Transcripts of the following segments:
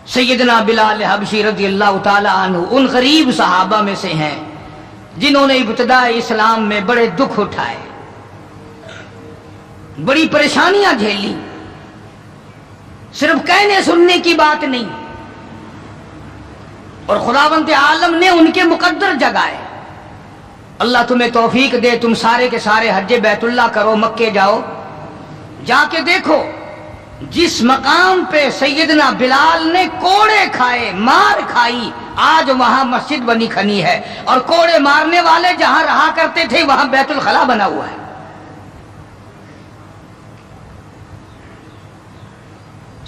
سیدنا بلال حبشی رضی اللہ تعالی عنہ ان غریب صحابہ میں سے ہیں جنہوں نے ابتداء اسلام میں بڑے دکھ اٹھائے، بڑی پریشانیاں جھیلی، صرف کہنے سننے کی بات نہیں، اور خداوند عالم نے ان کے مقدر جگائے۔ اللہ تمہیں توفیق دے، تم سارے کے سارے حج بیت اللہ کرو، مکے جاؤ، جا کے دیکھو جس مقام پہ سیدنا بلال نے کوڑے کھائے، مار کھائی، آج وہاں مسجد بنی کھنی ہے، اور کوڑے مارنے والے جہاں رہا کرتے تھے وہاں بیت الخلا بنا ہوا ہے۔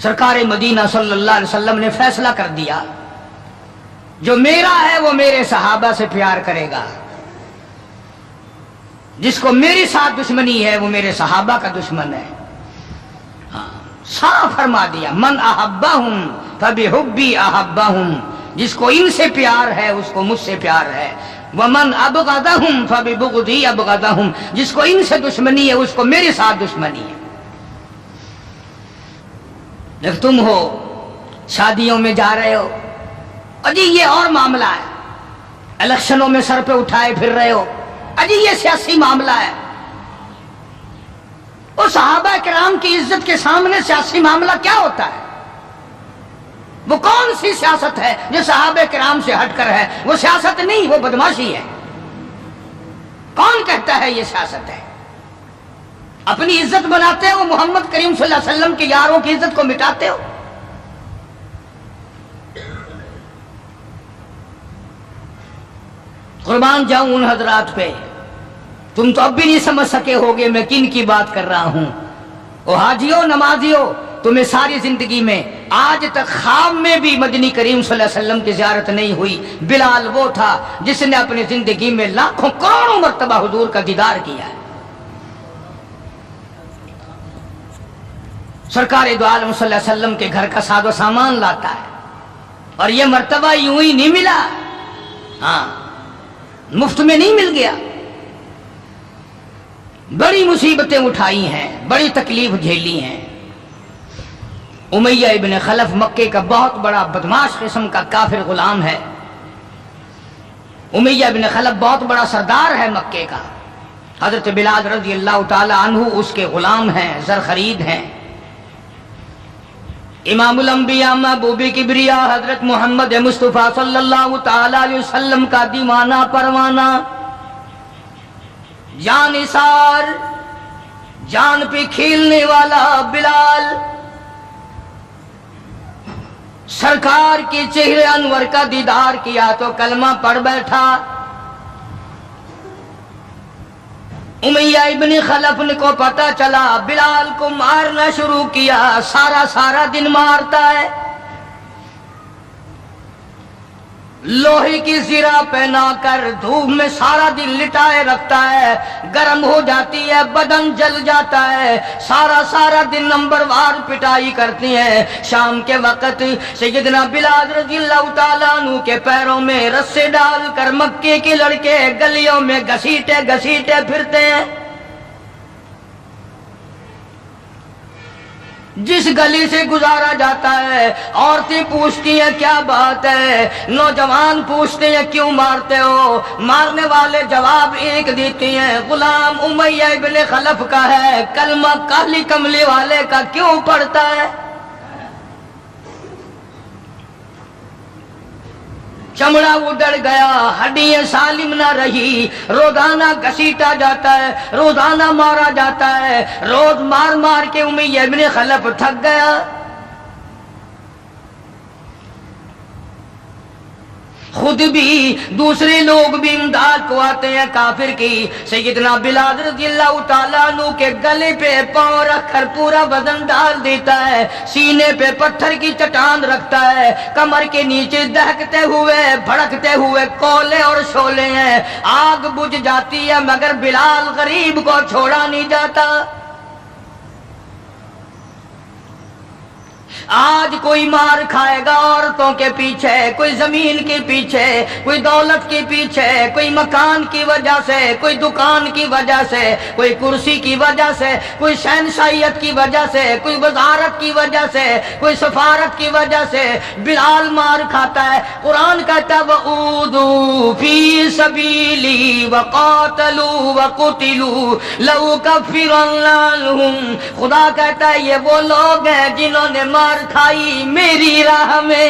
سرکار مدینہ صلی اللہ علیہ وسلم نے فیصلہ کر دیا، جو میرا ہے وہ میرے صحابہ سے پیار کرے گا، جس کو میرے ساتھ دشمنی ہے وہ میرے صحابہ کا دشمن ہے۔ صاف فرما دیا، من احبہم فبحبی احبہم، جس کو ان سے پیار ہے اس کو مجھ سے پیار ہے، ومن ابغضہم فببغضی ابغضہم، جس کو ان سے دشمنی ہے اس کو میرے ساتھ دشمنی ہے۔ جب تم ہو شادیوں میں جا رہے ہو، اجی یہ اور معاملہ ہے، الیکشنوں میں سر پہ اٹھائے پھر رہے ہو، اجی یہ سیاسی معاملہ ہے۔ اور صحابہ کرام کی عزت کے سامنے سیاسی معاملہ کیا ہوتا ہے؟ وہ کون سی سیاست ہے جو صحابہ کرام سے ہٹ کر ہے؟ وہ سیاست نہیں، وہ بدماشی ہے۔ کون کہتا ہے یہ سیاست ہے؟ اپنی عزت بناتے ہو، محمد کریم صلی اللہ علیہ وسلم کے یاروں کی عزت کو مٹاتے ہو۔ قربان جاؤں ان حضرات پہ، تم تو اب بھی نہیں سمجھ سکے ہوگے میں کن کی بات کر رہا ہوں۔ او حاجیوں، نمازیوں، تمہیں ساری زندگی میں آج تک خواب میں بھی مدنی کریم صلی اللہ علیہ وسلم کی زیارت نہیں ہوئی۔ بلال وہ تھا جس نے اپنی زندگی میں لاکھوں کروڑوں مرتبہ حضور کا دیدار کیا ہے۔ سرکار دو عالم صلی اللہ علیہ وسلم کے گھر کا ساز و سامان لاتا ہے، اور یہ مرتبہ یوں ہی نہیں ملا، ہاں مفت میں نہیں مل گیا، بڑی مصیبتیں اٹھائی ہیں، بڑی تکلیف جھیلی ہیں۔ امیہ ابن خلف مکے کا بہت بڑا بدماش قسم کا کافر غلام ہے۔ امیہ ابن خلف بہت بڑا سردار ہے مکے کا، حضرت بلال رضی اللہ تعالی عنہ اس کے غلام ہیں، زر خرید ہیں۔ امام الانبیاء محبوب کبریا حضرت محمد مصطفیٰ صلی اللہ تعالی علیہ وسلم کا دیوانہ پروانہ، جان نثار، جان پہ کھیلنے والا بلال، سرکار کے چہرے انور کا دیدار کیا تو کلمہ پڑھ بیٹھا۔ امیہ ابن خلف کو پتا چلا، بلال کو مارنا شروع کیا، سارا دن مارتا ہے، لوہے کی زرہ پہنا کر دھوپ میں سارا دن لٹائے رکھتا ہے، گرم ہو جاتی ہے، بدن جل جاتا ہے، سارا دن نمبر وار پٹائی کرتی ہیں۔ شام کے وقت سیدنا بلال رضی اللہ تعالیٰ عنہ کے پیروں میں رسے ڈال کر مکے کے لڑکے گلیوں میں گھسیٹے پھرتے ہیں۔ جس گلی سے گزارا جاتا ہے عورتیں پوچھتی ہیں کیا بات ہے، نوجوان پوچھتے ہیں کیوں مارتے ہو، مارنے والے جواب ایک دیتے ہیں، غلام امیہ ابن خلف کا ہے، کلمہ کالی کملی والے کا کیوں پڑھتا ہے؟ چمڑا اڑ گیا، ہڈیاں سالم نہ رہی، روزانہ گھسیٹا جاتا ہے، روزانہ مارا جاتا ہے، روز مار کے امیہ ابن خلف تھک گیا۔ خود بھی دوسرے لوگ بھی امداد کو آتے ہیں کافر کی۔ سیدنا بلال رضی اللہ تعالیٰ عنہ کے گلے پہ پاؤں رکھ کر پورا وزن ڈال دیتا ہے، سینے پہ پتھر کی چٹان رکھتا ہے، کمر کے نیچے دہکتے ہوئے بھڑکتے ہوئے کولے اور شعلے ہیں، آگ بجھ جاتی ہے مگر بلال غریب کو چھوڑا نہیں جاتا۔ آج کوئی مار کھائے گا عورتوں کے پیچھے، کوئی زمین کے پیچھے، کوئی دولت کے پیچھے، کوئی مکان کی وجہ سے، کوئی دکان کی وجہ سے، کوئی کرسی کی وجہ سے، کوئی شہنشاہیت کی وجہ سے، کوئی وزارت کی وجہ سے، کوئی سفارت کی وجہ سے بلال مار کھاتا ہے۔ قرآن کہتا ہے وَأُوذُوا فِي سَبِيلِي وَقَاتَلُوا وَقُتِلُوا لَأُكَفِّرَنَّ عَنْهُمْ، خدا کہتا ہے یہ وہ لوگ ہیں جنہوں نے مار کھائی میری راہ میں،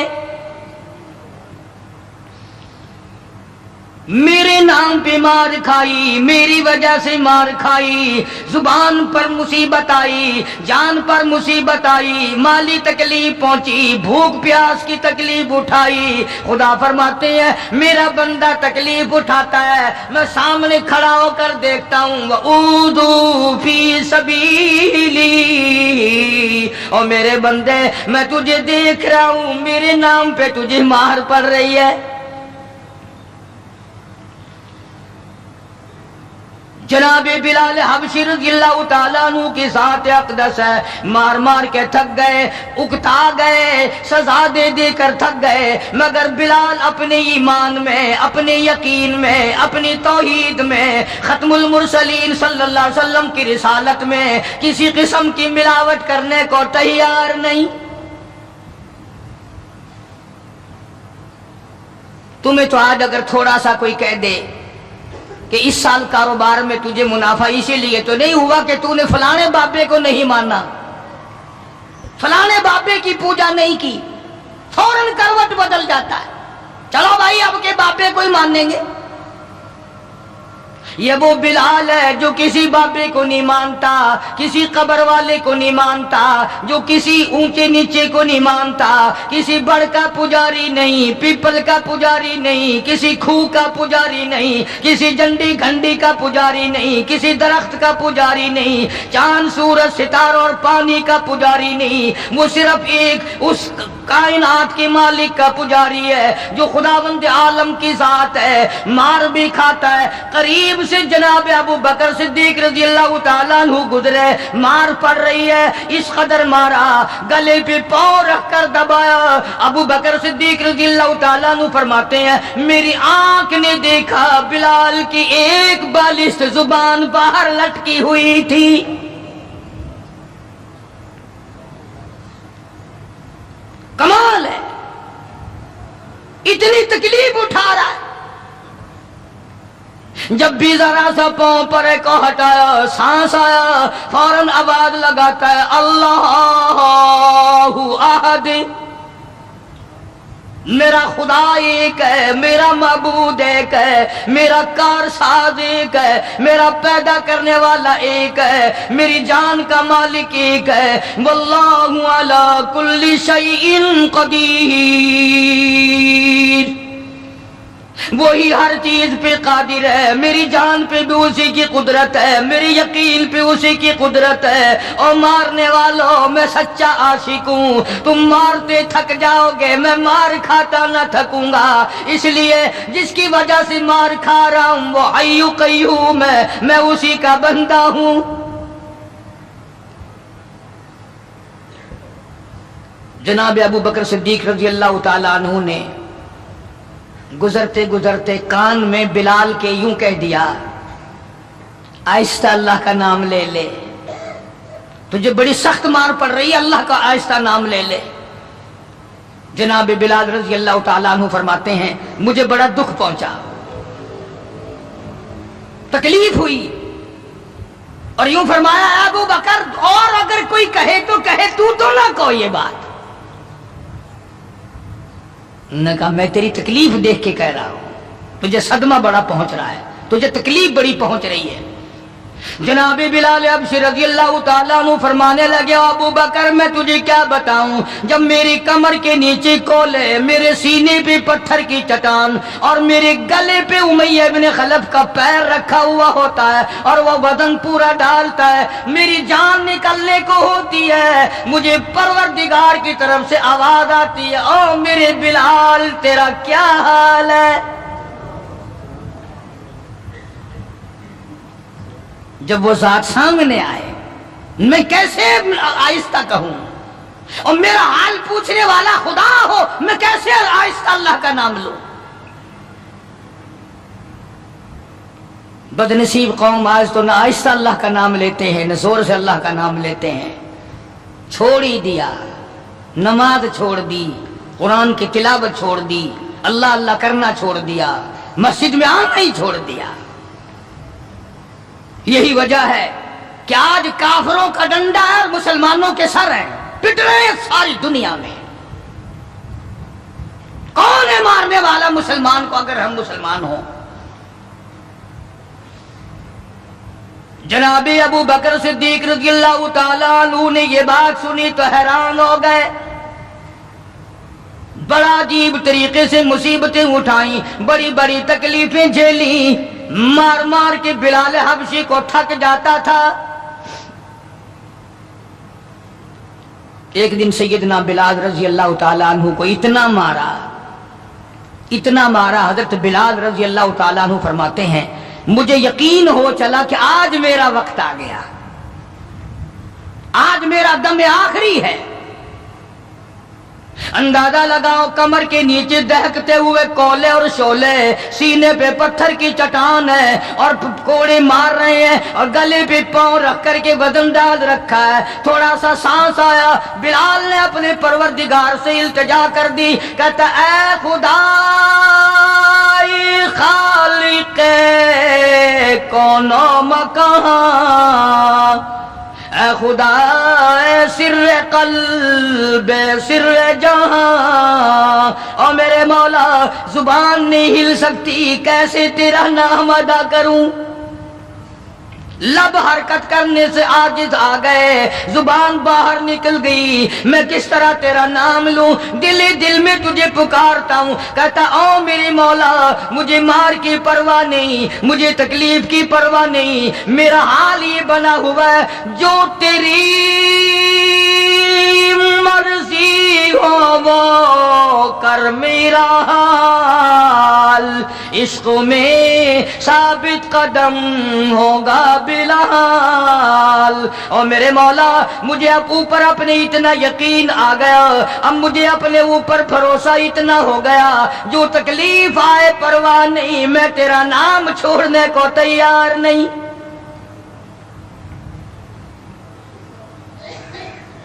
میرے نام پہ مار کھائی، میری وجہ سے مار کھائی، زبان پر مصیبت آئی، جان پر مصیبت آئی، مالی تکلیف پہنچی، بھوک پیاس کی تکلیف اٹھائی۔ خدا فرماتے ہیں میرا بندہ تکلیف اٹھاتا ہے، میں سامنے کھڑا ہو کر دیکھتا ہوں وَأُوذُوا فِي سَبِيلِي، اور میرے بندے میں تجھے دیکھ رہا ہوں، میرے نام پہ تجھے مار پڑ رہی ہے۔ جناب بلال حبشی رضی اللہ تعالیٰ عنہ کی ذات اقدس ہے، مار مار کے تھک گئے، اکتا گئے، سزا دے دے کر تھک گئے، مگر بلال اپنے ایمان میں، اپنے یقین میں، اپنی توحید میں، ختم المرسلین صلی اللہ علیہ وسلم کی رسالت میں کسی قسم کی ملاوٹ کرنے کو تیار نہیں۔ تمہیں تو آج اگر تھوڑا سا کوئی کہہ دے کہ اس سال کاروبار میں تجھے منافع اسی لیے تو نہیں ہوا کہ تو نے فلانے بابے کو نہیں مانا، فلانے بابے کی پوجا نہیں کی، فوراً کروٹ بدل جاتا ہے، چلو بھائی اب کے بابے کو ہی مانیں گے۔ یہ وہ بلال ہے جو کسی بابے کو نہیں مانتا، کسی قبر والے کو نہیں مانتا، جو کسی اونچے نیچے کو نہیں مانتا، کسی بڑ کا پجاری نہیں، پیپل کا پجاری نہیں، کسی کھوہ کا پجاری نہیں، کسی جنڈی گھنڈی کا پجاری نہیں، کسی درخت کا پجاری نہیں، چاند سورج ستاروں اور پانی کا پجاری نہیں، وہ صرف ایک اس کائنات کے مالک کا پجاری ہے جو خداوند عالم کی ذات ہے، مار بھی کھاتا ہے۔ قریب سے جناب ابو بکر صدیق رضی اللہ تعالیٰ عنہ گزرے، مار پڑ رہی ہے، اس قدر مارا، گلے پہ پاؤں رکھ کر دبایا۔ ابو بکر صدیق رضی اللہ تعالیٰ عنہ فرماتے ہیں میری آنکھ نے دیکھا بلال کی ایک بالشت زبان باہر لٹکی ہوئی تھی۔ کمال ہے، اتنی تکلیف اٹھا رہا ہے، جب بھی ذرا سا پاؤں پر کو ہٹایا، سانس آیا، فوراً آواز لگاتا ہے اللہ احد، میرا خدا ایک ہے، میرا معبود ایک ہے، میرا کارساز ایک ہے، میرا پیدا کرنے والا ایک ہے، میری جان کا مالک ایک ہے، واللہ علی کل شیء قدیر، وہی ہر چیز پہ قادر ہے، میری جان پہ بھی اسی کی قدرت ہے، میری یقین پہ اسی کی قدرت ہے۔ اور مارنے والوں میں سچا عاشق ہوں، تم مارتے تھک جاؤ گے، میں مار کھاتا نہ تھکوں گا، اس لیے جس کی وجہ سے مار کھا رہا ہوں وہ حی قیوم ہے، میں اسی کا بندہ ہوں۔ جناب ابو بکر صدیق رضی اللہ تعالیٰ عنہ نے گزرتے گزرتے کان میں بلال کے یوں کہہ دیا آہستہ اللہ کا نام لے لے، تجھے بڑی سخت مار پڑ رہی ہے، اللہ کا آہستہ نام لے لے۔ جناب بلال رضی اللہ تعالیٰ عنہ فرماتے ہیں مجھے بڑا دکھ پہنچا، تکلیف ہوئی، اور یوں فرمایا ابو بکر اور اگر کوئی کہے تو کہے، تو نہ کہو یہ بات۔ نے کہا میں تیری تکلیف دیکھ کے کہہ رہا ہوں، تجھے صدمہ بڑا پہنچ رہا ہے، تجھے تکلیف بڑی پہنچ رہی ہے۔ جناب بلال حبشی رضی اللہ تعالیٰ عنہ فرمانے لگے ابو بکر میں تجھے کیا بتاؤں، جب میری کمر کے نیچے کولے، میرے سینے پہ پتھر کی چٹان اور میرے گلے پہ امیہ ابن خلف کا پیر رکھا ہوا ہوتا ہے اور وہ وزن پورا ڈالتا ہے، میری جان نکلنے کو ہوتی ہے، مجھے پروردگار کی طرف سے آواز آتی ہے او میرے بلال تیرا کیا حال ہے۔ جب وہ ذات سامنے آئے میں کیسے آہستہ کہوں، اور میرا حال پوچھنے والا خدا ہو، میں کیسے آہستہ اللہ کا نام لوں؟ بدنصیب قوم آج تو نہ آہستہ اللہ کا نام لیتے ہیں نہ زور سے اللہ کا نام لیتے ہیں. چھوڑ ہی دیا، نماز چھوڑ دی، قرآن کی تلاوت چھوڑ دی، اللہ اللہ کرنا چھوڑ دیا، مسجد میں آنا ہی چھوڑ دیا. یہی وجہ ہے کہ آج کافروں کا ڈنڈا ہے اور مسلمانوں کے سر ہیں، پٹ رہے ہیں ساری دنیا میں. کون ہے مارنے والا مسلمان کو اگر ہم مسلمان ہوں؟ جناب ابو بکر صدیق رضی اللہ تعالیٰ عنہ نے یہ بات سنی تو حیران ہو گئے. بڑا عجیب طریقے سے مصیبتیں اٹھائیں، بڑی بڑی تکلیفیں جھیلیں، مار مار کے بلال حبشی کو تھک جاتا تھا. ایک دن سیدنا بلال رضی اللہ تعالیٰ عنہ کو اتنا مارا، حضرت بلال رضی اللہ تعالیٰ عنہ فرماتے ہیں مجھے یقین ہو چلا کہ آج میرا وقت آ گیا، آج میرا دم آخری ہے. اندازہ لگاؤ کمر کے نیچے دہکتے ہوئے کولے اور شولے، سینے پہ پتھر کی چٹان ہے اور کوڑے مار رہے ہیں اور گلے پہ پاؤں رکھ کر کے وزن ڈال رکھا ہے. تھوڑا سا سانس آیا، بلال نے اپنے پروردگار سے التجا کر دی، کہتا اے خدا خالق کون و مکان، اے خدا اے سر قلب سر جہاں، اور میرے مولا زبان نہیں ہل سکتی، کیسے تیرا نام ادا کروں؟ لب حرکت کرنے سے عاجز آ گئے، زبان باہر نکل گئی، میں کس طرح تیرا نام لوں؟ دل دل میں تجھے پکارتا ہوں. کہتا او میرے مولا مجھے مار کی پرواہ نہیں، مجھے تکلیف کی پرواہ نہیں، میرا حال یہ بنا ہوا ہے جو تیری مرضی ہو وہ کر میرا حال، عشق میں ثابت قدم ہوگا بلال. اور میرے مولا مجھے اب اوپر اپنے اتنا یقین آ گیا، اب مجھے اپنے اوپر بھروسہ اتنا ہو گیا، جو تکلیف آئے پرواہ نہیں، میں تیرا نام چھوڑنے کو تیار نہیں.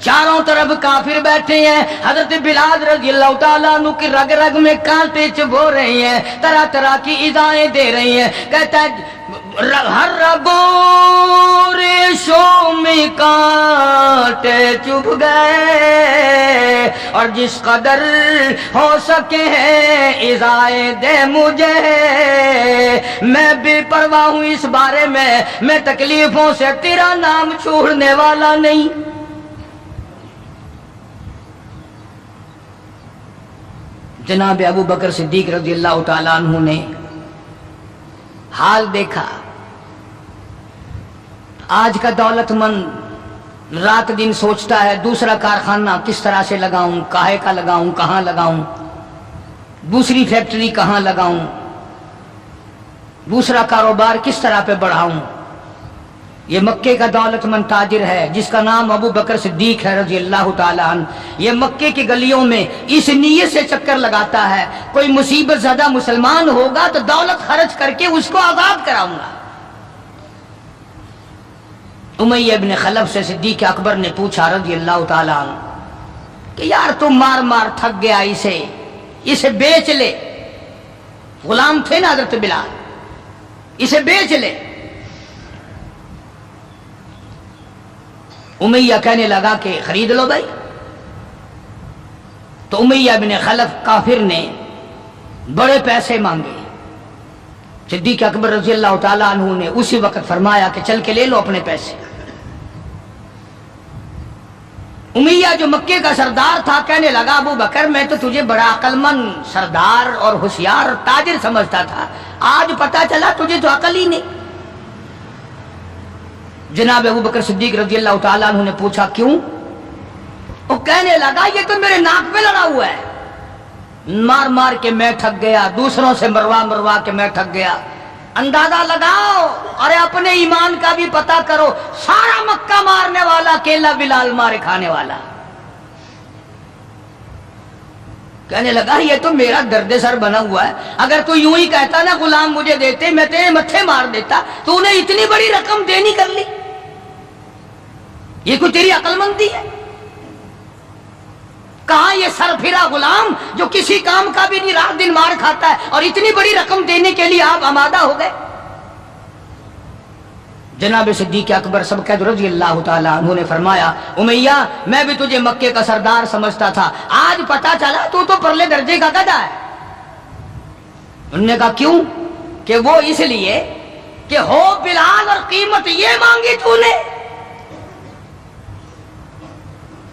چاروں طرف کافر بیٹھے ہیں، حضرت بلال رضی اللہ تعالیٰ عنہ کی رگ رگ میں کانٹے چبھ رہے ہیں، طرح طرح کی ایذائیں دے رہی ہیں. کہتا ہے ہر رگوں ریشوں میں کانٹے چبھ گئے، اور جس قدر ہو سکے ہیں ایذائیں دے مجھے، میں بے پرواہ ہوں اس بارے میں تکلیفوں سے تیرا نام چھوڑنے والا نہیں. جناب ابو بکر صدیق رضی اللہ تعالیٰ عنہ نے حال دیکھا. آج کا دولت مند رات دن سوچتا ہے دوسرا کارخانہ کس طرح سے لگاؤں، کاہے کا لگاؤں، کہاں لگاؤں، دوسری فیکٹری کہاں لگاؤں، دوسرا کاروبار کس طرح پہ بڑھاؤں. یہ مکے کا دولت مند تاجر ہے جس کا نام ابو بکر صدیق ہے رضی اللہ تعالیٰ عنہ. یہ مکے کی گلیوں میں اس نیت سے چکر لگاتا ہے کوئی مصیبت زدہ مسلمان ہوگا تو دولت خرچ کر کے اس کو آزاد کراؤں گا. امیہ ابن خلف سے صدیق اکبر نے پوچھا رضی اللہ تعالیٰ عنہ کہ یار تم مار مار تھک گیا، اسے بیچ لے. غلام تھے نا حضرت بلال، اسے بیچ لے. امیہ کہنے لگا کہ خرید لو بھائی. تو امیہ بن خلف کافر نے بڑے پیسے مانگے. صدیق اکبر رضی اللہ تعالیٰ عنہ نے اسی وقت فرمایا کہ چل کے لے لو اپنے پیسے. امیہ جو مکے کا سردار تھا کہنے لگا ابو بکر میں تو تجھے بڑا عقل مند سردار اور ہوشیار تاجر سمجھتا تھا، آج پتا چلا تجھے تو عقل ہی نہیں. جناب ابو بکر صدیق رضی اللہ تعالیٰ عنہ نے پوچھا کیوں؟ وہ کہنے لگا یہ تو میرے ناک پہ لڑا ہوا ہے، مار مار کے میں تھک گیا، دوسروں سے مروا کے میں تھک گیا. اندازہ لگاؤ اور اپنے ایمان کا بھی پتہ کرو، سارا مکہ مارنے والا اکیلا بلال مارے کھانے والا. کہنے لگا یہ تو میرا درد سر بنا ہوا ہے، اگر تو یوں ہی کہتا نا غلام مجھے دیتے میں تیرے متھے مار دیتا، تو نے اتنی بڑی رقم دینی کر لی، یہ کوئی تیری عقل مندی ہے؟ کہاں یہ سر پھرا غلام جو کسی کام کا بھی نہیں، رات دن مار کھاتا ہے، اور اتنی بڑی رقم دینے کے لیے آپ آمادہ ہو گئے؟ جناب صدیق اکبر سبقت رضی اللہ تعالیٰ عنہ نے فرمایا امیہ میں بھی تجھے مکے کا سردار سمجھتا تھا، آج پتا چلا تو پرلے درجے کا گدھا ہے۔ انہوں نے کہا کیوں؟ کہ وہ اس لیے کہ ہو بلال اور قیمت یہ مانگی تو نے،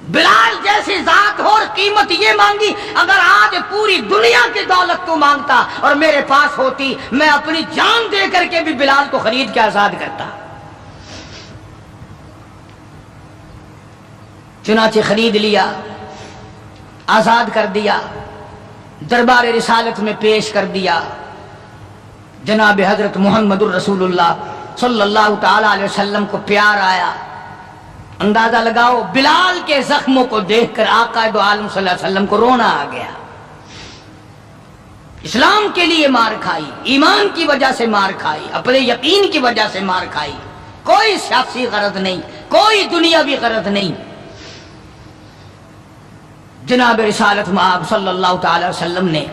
بلال جیسی ذات ہو اور قیمت یہ مانگی، اگر آج پوری دنیا کی دولت تو مانگتا اور میرے پاس ہوتی، میں اپنی جان دے کر کے بھی بلال کو خرید کے آزاد کرتا۔ چنانچہ خرید لیا، آزاد کر دیا، دربار رسالت میں پیش کر دیا۔ جناب حضرت محمد الرسول اللہ صلی اللہ تعالی علیہ وسلم کو پیار آیا۔ اندازہ لگاؤ بلال کے زخموں کو دیکھ کر آقا دو عالم صلی اللہ علیہ وسلم کو رونا آ گیا۔ اسلام کے لیے مار کھائی، ایمان کی وجہ سے مار کھائی، اپنے یقین کی وجہ سے مار کھائی، کوئی سیاسی غرض نہیں، کوئی دنیاوی غرض نہیں۔ جناب رسالت مآب صلی اللہ تعالی وسلم نے،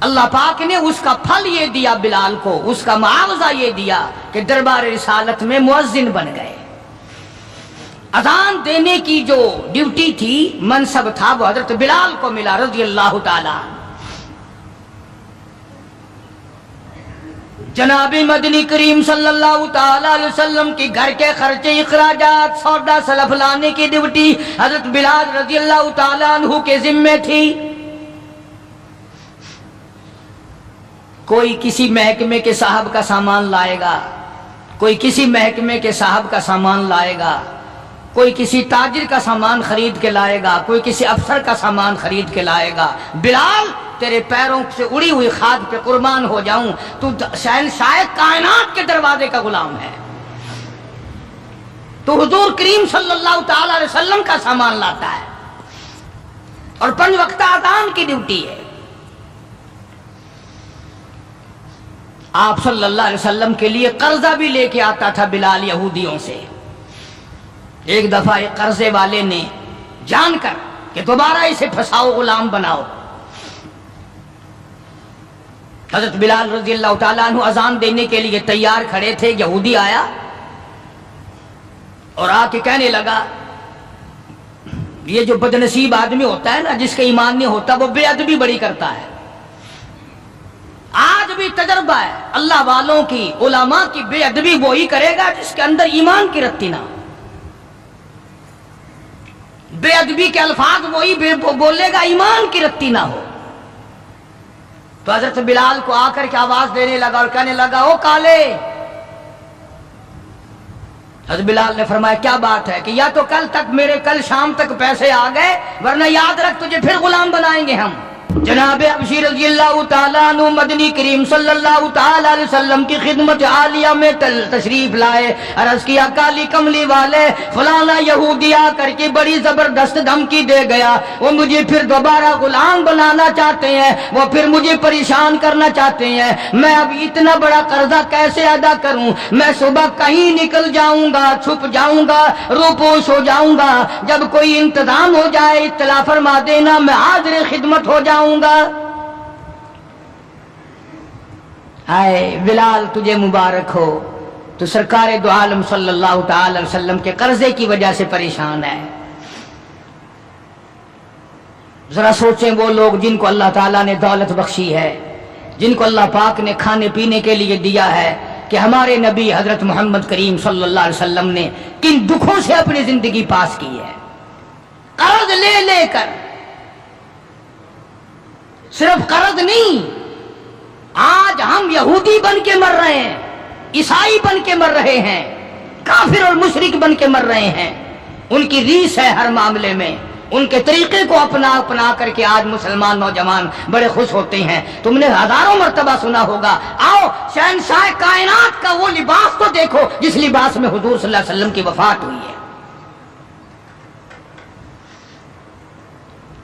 اللہ پاک نے اس کا پھل یہ دیا بلال کو، اس کا معاوضہ یہ دیا کہ دربار رسالت میں مؤذن بن گئے۔ اذان دینے کی جو ڈیوٹی تھی، منصب تھا، وہ حضرت بلال کو ملا رضی اللہ تعالی۔ جناب مدنی کریم صلی اللہ تعالی علیہ وسلم کی گھر کے خرچے، اخراجات، سودا سلف لانے کی ڈیوٹی حضرت بلال رضی اللہ تعالی عنہ کے ذمے تھی۔ کوئی کسی محکمے کے صاحب کا سامان لائے گا، کوئی کسی محکمے کے صاحب کا سامان لائے گا، کوئی کسی تاجر کا سامان خرید کے لائے گا، کوئی کسی افسر کا سامان خرید کے لائے گا۔ بلال تیرے پیروں سے اڑی ہوئی کھاد پہ قربان ہو جاؤں، تو شہنشاہ کائنات کے دروازے کا غلام ہے، تو حضور کریم صلی اللہ تعالی علیہ وسلم کا سامان لاتا ہے، اور 5 وقت اذان کی ڈیوٹی ہے۔ آپ صلی اللہ علیہ وسلم کے لیے قرضہ بھی لے کے آتا تھا بلال یہودیوں سے۔ ایک دفعہ ایک قرضے والے نے جان کر کہ دوبارہ اسے پھنساؤ، غلام بناؤ، حضرت بلال رضی اللہ تعالیٰ عنہ اذان دینے کے لیے تیار کھڑے تھے، یہودی آیا اور آ کے کہنے لگا، یہ جو بدنصیب آدمی ہوتا ہے نا، جس کا ایمان نہیں ہوتا، وہ بے ادبی بڑی کرتا ہے۔ آج بھی تجربہ ہے اللہ والوں کی، علماء کی، بے ادبی وہی کرے گا جس کے اندر ایمان کی رتی نہ ہو، بے ادبی کے الفاظ وہی بولے گا ایمان کی رتی نہ ہو۔ تو حضرت بلال کو آ کر کے آواز دینے لگا اور کہنے لگا، او کالے۔ حضرت بلال نے فرمایا کیا بات ہے؟ کہ یا تو کل شام تک پیسے آ گئے، ورنہ یاد رکھ تجھے پھر غلام بنائیں گے ہم۔ جناب ابشیر رضی اللہ تعالیٰ عنہ مدنی کریم صلی اللہ تعالیٰ علیہ وسلم کی خدمت عالیہ میں تشریف لائے، عرض کیا کالی کملی والے فلانا یہودی آ کر کے بڑی زبردست دھمکی دے گیا، وہ مجھے پھر دوبارہ غلام بنانا چاہتے ہیں، وہ پھر مجھے پریشان کرنا چاہتے ہیں، میں اب اتنا بڑا قرضہ کیسے ادا کروں؟ میں صبح کہیں نکل جاؤں گا، چھپ جاؤں گا، روپوش ہو جاؤں گا، جب کوئی انتظام ہو جائے اطلاع فرما دینا، میں حاضر خدمت ہو جاؤں گا۔ ہائے بلال تجھے مبارک ہو، تو سرکار دو عالم صلی اللہ تعالی علیہ وسلم کے قرضے کی وجہ سے پریشان ہے۔ ذرا سوچیں وہ لوگ جن کو اللہ تعالیٰ نے دولت بخشی ہے، جن کو اللہ پاک نے کھانے پینے کے لیے دیا ہے، کہ ہمارے نبی حضرت محمد کریم صلی اللہ علیہ وسلم نے کن دکھوں سے اپنی زندگی پاس کی ہے، قرض لے لے کر۔ صرف قرض نہیں، آج ہم یہودی بن کے مر رہے ہیں، عیسائی بن کے مر رہے ہیں، کافر اور مشرک بن کے مر رہے ہیں۔ ان کی ریس ہے ہر معاملے میں، ان کے طریقے کو اپنا کر کے آج مسلمان نوجوان بڑے خوش ہوتے ہیں۔ تم نے ہزاروں مرتبہ سنا ہوگا، آؤ شہنشاہ کائنات کا وہ لباس تو دیکھو جس لباس میں حضور صلی اللہ علیہ وسلم کی وفات ہوئی ہے۔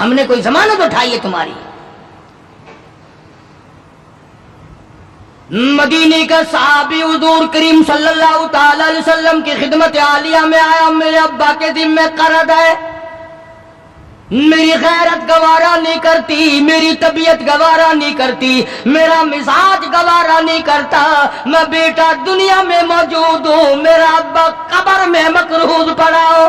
ہم نے کوئی ضمانت اٹھائی ہے تمہاری؟ مدینے کا صحابی حضور کریم صلی اللہ تعالی علیہ وسلم کی خدمت عالیہ میں آیا، میرے ابا کے ذمہ قرض ہے، میری غیرت گوارا نہیں کرتی، میری طبیعت گوارا نہیں کرتی، میرا مزاج گوارا نہیں کرتا، میں بیٹا دنیا میں موجود ہوں، میرا ابا قبر میں مقروض پڑا ہو۔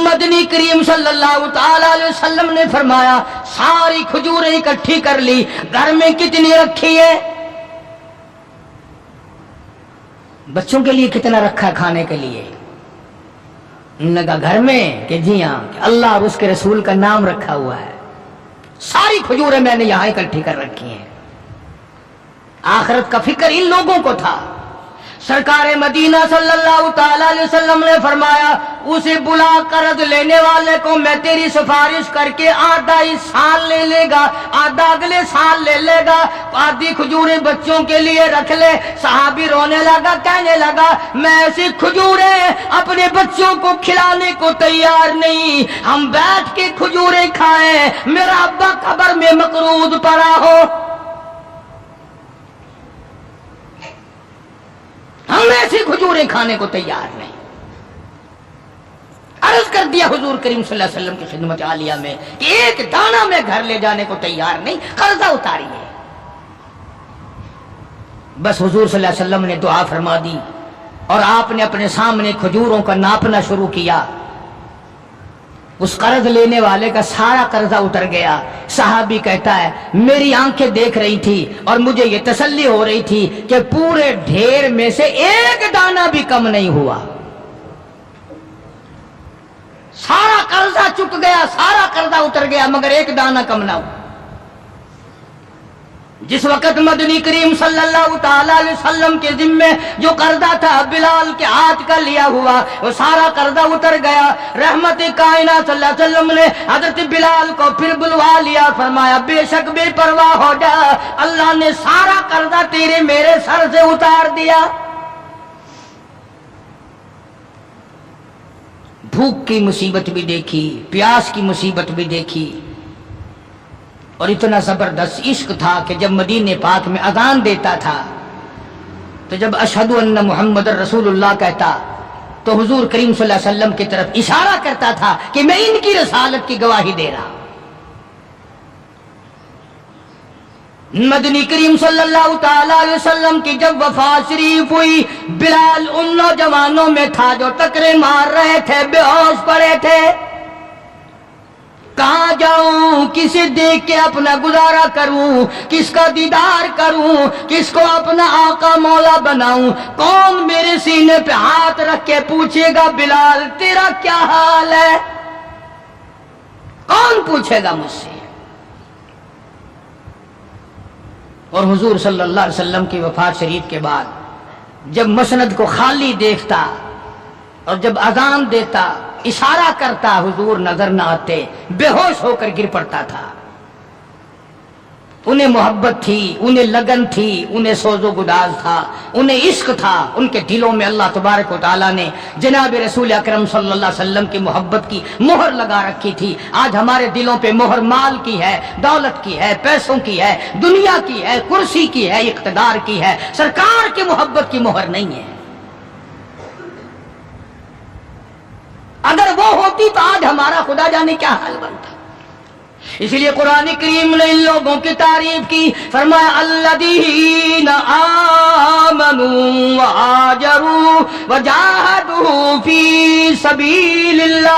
مدنی کریم صلی اللہ تعالی علیہ وسلم نے فرمایا ساری کھجوریں اکٹھی کر لی، گھر میں کتنی رکھی ہے؟ بچوں کے لیے کتنا رکھا کھانے کے لیے؟ انہوں نے کہا گھر میں کہ جی ہاں، کہ اللہ اور اس کے رسول کا نام رکھا ہوا ہے، ساری کھجوریں میں نے یہاں اکٹھی کر رکھی ہیں۔ آخرت کا فکر ان لوگوں کو تھا۔ سرکار مدینہ صلی اللہ تعالی علیہ وسلم نے فرمایا اسے بلا، قرض لینے والے کو میں تیری سفارش کر کے آدھا اس سال لے لے گا، آدھا اگلے سال لے لے گا، آدھی کھجوریں بچوں کے لیے رکھ لے۔ صحابی رونے لگا، کہنے لگا میں ایسی کھجوریں اپنے بچوں کو کھلانے کو تیار نہیں، ہم بیٹھ کے کھجوریں کھائیں، میرا ابا قبر میں مقروض پڑا ہو۔ ہم ایسی کھجوریں کھانے کو تیار نہیں۔ عرض کر دیا حضور کریم صلی اللہ علیہ وسلم کی خدمت عالیہ میں کہ ایک دانہ میں گھر لے جانے کو تیار نہیں، قرضہ اتاریے۔ بس حضور صلی اللہ علیہ وسلم نے دعا فرما دی اور آپ نے اپنے سامنے کھجوروں کا ناپنا شروع کیا۔ اس قرض لینے والے کا سارا قرضہ اتر گیا۔ صحابی کہتا ہے میری آنکھیں دیکھ رہی تھی اور مجھے یہ تسلی ہو رہی تھی کہ پورے ڈھیر میں سے ایک دانہ بھی کم نہیں ہوا، سارا قرضہ چک گیا، سارا قرضہ اتر گیا، مگر ایک دانہ کم نہ ہوا۔ جس وقت مدنی کریم صلی اللہ تعالی علیہ وسلم کے ذمے جو قرضہ تھا بلال کے ہاتھ کا لیا ہوا، وہ سارا قرضہ اتر گیا۔ رحمت کائنات صلی اللہ علیہ وسلم نے حضرت بلال کو پھر بلوا لیا، فرمایا بے شک بے پرواہ ہو جا، اللہ نے سارا قرضہ تیرے میرے سر سے اتار دیا۔ بھوک کی مصیبت بھی دیکھی، پیاس کی مصیبت بھی دیکھی، اور اتنا زبردست عشق تھا کہ جب مدینے پاک میں اذان دیتا تھا تو جب اشہد ان محمد رسول اللہ کہتا تو حضور کریم صلی اللہ علیہ وسلم کی طرف اشارہ کرتا تھا کہ میں ان کی رسالت کی گواہی دے رہا۔ مدنی کریم صلی اللہ تعالی علیہ وسلم کی جب وفات شریف ہوئی، بلال ان نوجوانوں میں تھا جو ٹکرے مار رہے تھے، بے ہوش پڑے تھے۔ کہاں جاؤں، کسے دیکھ کے اپنا گزارا کروں، کس کا دیدار کروں، کس کو اپنا آقا مولا بناؤں، کون میرے سینے پہ ہاتھ رکھ کے پوچھے گا بلال تیرا کیا حال ہے؟ کون پوچھے گا مجھ سے؟ اور حضور صلی اللہ علیہ وسلم کی وفات شریف کے بعد جب مسند کو خالی دیکھتا اور جب اذان دیتا، اشارہ کرتا، حضور نظر نہ آتے، بے ہوش ہو کر گر پڑتا تھا۔ انہیں محبت تھی، انہیں لگن تھی، انہیں سوز و گداز تھا، انہیں عشق تھا، ان کے دلوں میں اللہ تبارک و تعالیٰ نے جناب رسول اکرم صلی اللہ علیہ وسلم کی محبت کی مہر لگا رکھی تھی۔ آج ہمارے دلوں پہ مہر مال کی ہے، دولت کی ہے، پیسوں کی ہے، دنیا کی ہے، کرسی کی ہے، اقتدار کی ہے، سرکار کی محبت کی مہر نہیں ہے۔ اگر وہ ہوتی تو آج ہمارا خدا جانے کیا حال بنتا۔ اس لیے قرآن کریم نے ان لوگوں کی تعریف کی، فرمایا الذین آمنوا وہاجروا وجاہدوا فی سبیل اللہ،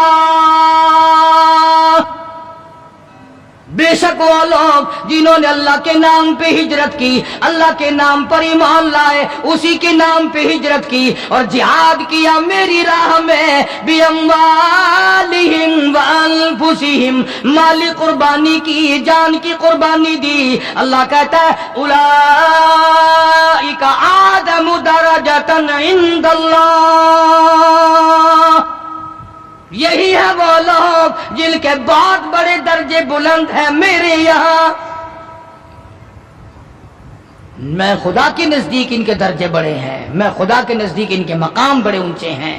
بے شک وہ لوگ جنہوں نے اللہ کے نام پہ ہجرت کی، اللہ کے نام پر ایمان لائے، اسی کے نام پہ ہجرت کی اور جہاد کیا میری راہ میں، بِأَمْوَالِهِمْ وَأَنفُسِهِمْ، مالی قربانی کی، جان کی قربانی دی۔ اللہ کہتا ہے اولئک اعظم درجۃ عند اللہ، یہی ہے وہ لوگ جن کے بہت بڑے درجے بلند ہیں میرے یہاں، میں خدا کے نزدیک ان کے درجے بڑے ہیں، میں خدا کے نزدیک ان کے مقام بڑے اونچے ہیں۔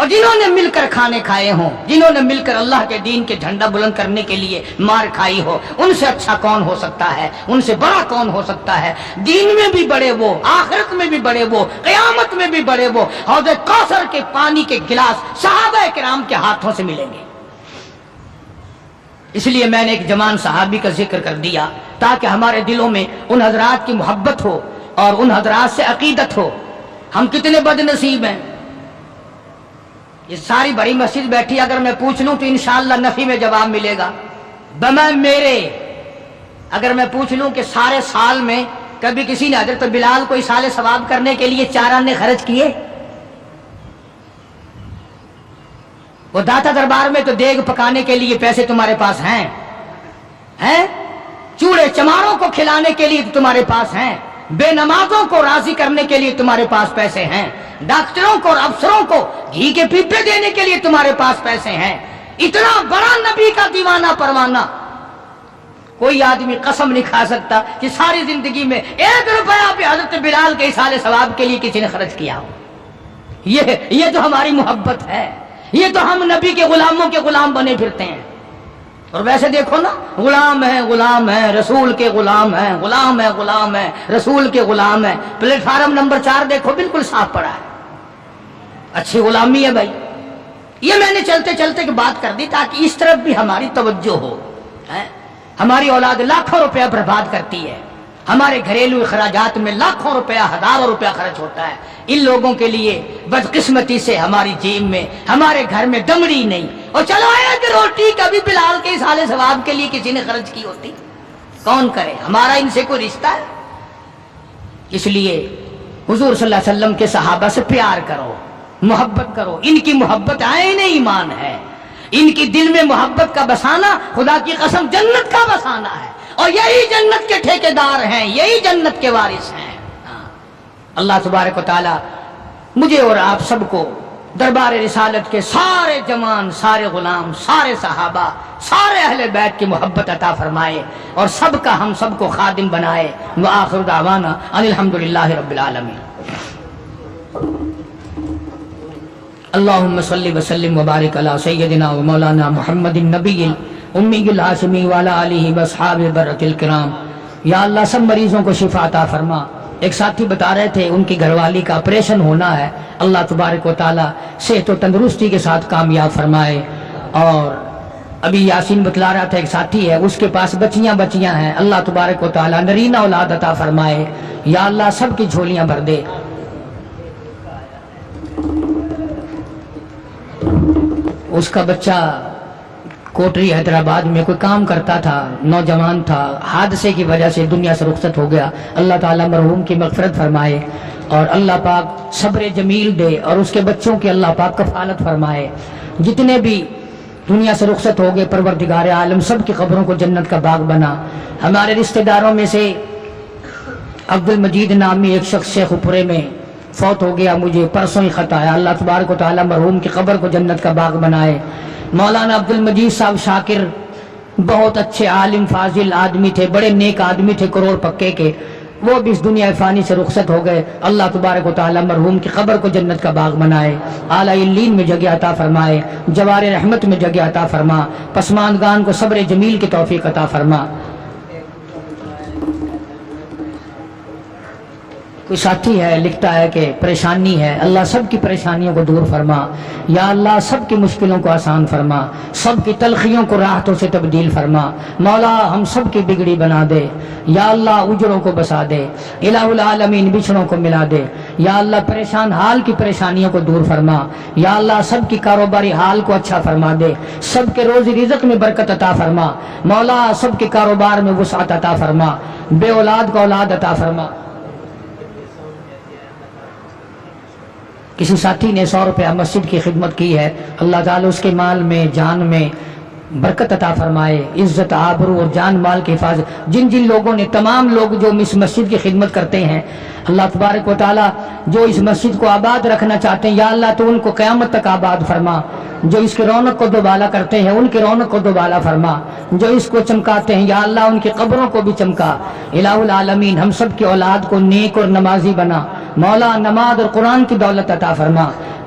اور جنہوں نے مل کر کھانے کھائے ہوں، جنہوں نے مل کر اللہ کے دین کے جھنڈا بلند کرنے کے لیے مار کھائی ہو، ان سے اچھا کون ہو سکتا ہے، ان سے بڑا کون ہو سکتا ہے؟ دین میں بھی بڑے وہ، آخرت میں بھی بڑے وہ، قیامت میں بھی بڑے وہ، حوض کوثر کے پانی کے گلاس صحابہ کرام کے ہاتھوں سے ملیں گے۔ اس لیے میں نے ایک جوان صحابی کا ذکر کر دیا تاکہ ہمارے دلوں میں ان حضرات کی محبت ہو اور ان حضرات سے عقیدت ہو۔ ہم کتنے بد نصیب ہیں، یہ ساری بڑی مسجد بیٹھی، اگر میں پوچھ لوں تو انشاءاللہ نفی میں جواب ملے گا بمائے میرے۔ اگر میں پوچھ لوں کہ سارے سال میں کبھی کسی نے حضرت بلال کو اصال ثواب کرنے کے لیے 4 آنے خرچ کیے؟ وہ داتا دربار میں تو دیگ پکانے کے لیے پیسے تمہارے پاس ہیں، چوڑے چماروں کو کھلانے کے لیے تمہارے پاس ہیں، بے نمازوں کو راضی کرنے کے لیے تمہارے پاس پیسے ہیں، ڈاکٹروں کو اور افسروں کو گھی کے پیپے دینے کے لیے تمہارے پاس پیسے ہیں۔ اتنا بڑا نبی کا دیوانہ پروانہ کوئی آدمی قسم نہیں کھا سکتا کہ ساری زندگی میں 1 روپیہ بھی حضرت بلال کے اصال ثواب کے لیے کسی نے خرچ کیا ہو۔ یہ تو ہماری محبت ہے، یہ تو ہم نبی کے غلاموں کے غلام بنے پھرتے ہیں۔ اور ویسے دیکھو نا، غلام ہے رسول کے غلام ہیں، غلام ہے رسول کے غلام ہیں۔ پلیٹ فارم نمبر 4 دیکھو، بالکل صاف پڑا ہے، اچھی غلامی ہے بھائی۔ یہ میں نے چلتے چلتے کی بات کر دی تاکہ اس طرف بھی ہماری توجہ ہو۔ ہماری اولاد لاکھوں روپیہ برباد کرتی ہے، ہمارے گھریلو اخراجات میں لاکھوں روپیہ، ہزاروں روپیہ خرچ ہوتا ہے۔ ان لوگوں کے لیے بدقسمتی سے ہماری جیب میں، ہمارے گھر میں دمڑی نہیں، اور چلو ایک روٹی کبھی بلال کے اصال ثواب کے لیے کسی نے خرچ کی ہوتی، کون کرے؟ ہمارا ان سے کوئی رشتہ ہے؟ اس لیے حضور صلی اللہ علیہ وسلم کے صحابہ سے پیار کرو، محبت کرو، ان کی محبت عین ایمان ہے۔ ان کی دل میں محبت کا بسانا خدا کی قسم جنت کا بسانا ہے، اور یہی جنت کے ٹھیکیدار ہیں، یہی جنت کے وارث ہیں۔ اللہ تبارک و تعالی مجھے اور آپ سب کو دربار رسالت کے سارے جوان، سارے غلام، سارے صحابہ، سارے اہل بیت کی محبت عطا فرمائے، اور سب کا ہم سب کو خادم بنائے۔ وآخر دعوانا ان الحمدللہ رب العالمین۔ اللہم صلی وسلم وبارک علی سیدنا و مولانا محمد النبی الامی الہاشمی وعلی آلہ واصحابہ برۃ الکرام۔ یا اللہ سب مریضوں کو شفا عطا فرما۔ ایک ساتھی بتا رہے تھے ان کی گھر والی کا آپریشن ہونا ہے، اللہ تبارک و تعالی صحت و تندرستی کے ساتھ کامیاب فرمائے۔ اور ابھی یاسین بتلا رہا تھا، ایک ساتھی ہے اس کے پاس بچیاں ہیں، اللہ تبارک و تعالی نرینہ اولاد عطا فرمائے۔ یا اللہ سب کی جھولیاں بھر دے۔ اس کا بچہ کوٹری حیدرآباد میں کوئی کام کرتا تھا، نوجوان تھا، حادثے کی وجہ سے دنیا سے رخصت ہو گیا۔ اللہ تعالیٰ مرحوم کی مغفرت فرمائے، اور اللہ پاک صبر جمیل دے، اور اس کے بچوں کی اللہ پاک کفالت فرمائے۔ جتنے بھی دنیا سے رخصت ہو گئے پروردگار عالم سب کی قبروں کو جنت کا باغ بنا۔ ہمارے رشتہ داروں میں سے عبد المجید نامی ایک شخص شیخ پورے میں فوت ہو گیا، مجھے پرسوں ہی خط آیا۔ اللہ تبارک و تعالیٰ مرحوم کی قبر کو جنت کا باغ بنائے۔ مولانا عبد المجید صاحب شاکر بہت اچھے عالم فاضل آدمی تھے، بڑے نیک آدمی تھے، کروڑ پکے کے، وہ بھی اس دنیا فانی سے رخصت ہو گئے۔ اللہ تبارک و تعالیٰ مرحوم کی قبر کو جنت کا باغ بنائے، اعلی علیین میں جگہ عطا فرمائے، جوار رحمت میں جگہ عطا فرما، پسماندگان کو صبر جمیل کی توفیق عطا فرما۔ کوئی ساتھی ہے لکھتا ہے کہ پریشانی ہے، اللہ سب کی پریشانیوں کو دور فرما۔ یا اللہ سب کی مشکلوں کو آسان فرما، سب کی تلخیوں کو راحتوں سے تبدیل فرما۔ مولا ہم سب کی بگڑی بنا دے، یا اللہ اجڑوں کو بسا دے، الہ العالمین بچھڑوں کو ملا دے۔ یا اللہ پریشان حال کی پریشانیوں کو دور فرما، یا اللہ سب کی کاروباری حال کو اچھا فرما دے، سب کے روزی رزق میں برکت عطا فرما۔ مولا سب کے کاروبار میں وسعت عطا فرما، بے اولاد کو اولاد عطا فرما۔ کسی ساتھی نے 100 روپیہ مسجد کی خدمت کی ہے، اللہ تعالیٰ اس کے مال میں جان میں برکت عطا فرمائے، عزت آبرو اور جان مال کی حفاظت۔ جن جن لوگوں نے، تمام لوگ جو اس مسجد کی خدمت کرتے ہیں، اللہ تبارک و تعالیٰ جو اس مسجد کو آباد رکھنا چاہتے ہیں، یا اللہ تو ان کو قیامت تک آباد فرما۔ جو اس کی رونق کو دوبالا کرتے ہیں ان کی رونق کو دوبالا فرما، جو اس کو چمکاتے ہیں یا اللہ ان کی قبروں کو بھی چمکا۔ الہ العالمین ہم سب کی اولاد کو نیک اور نمازی بنا، مولا نماز اور قرآن کی دولت عطا فرما۔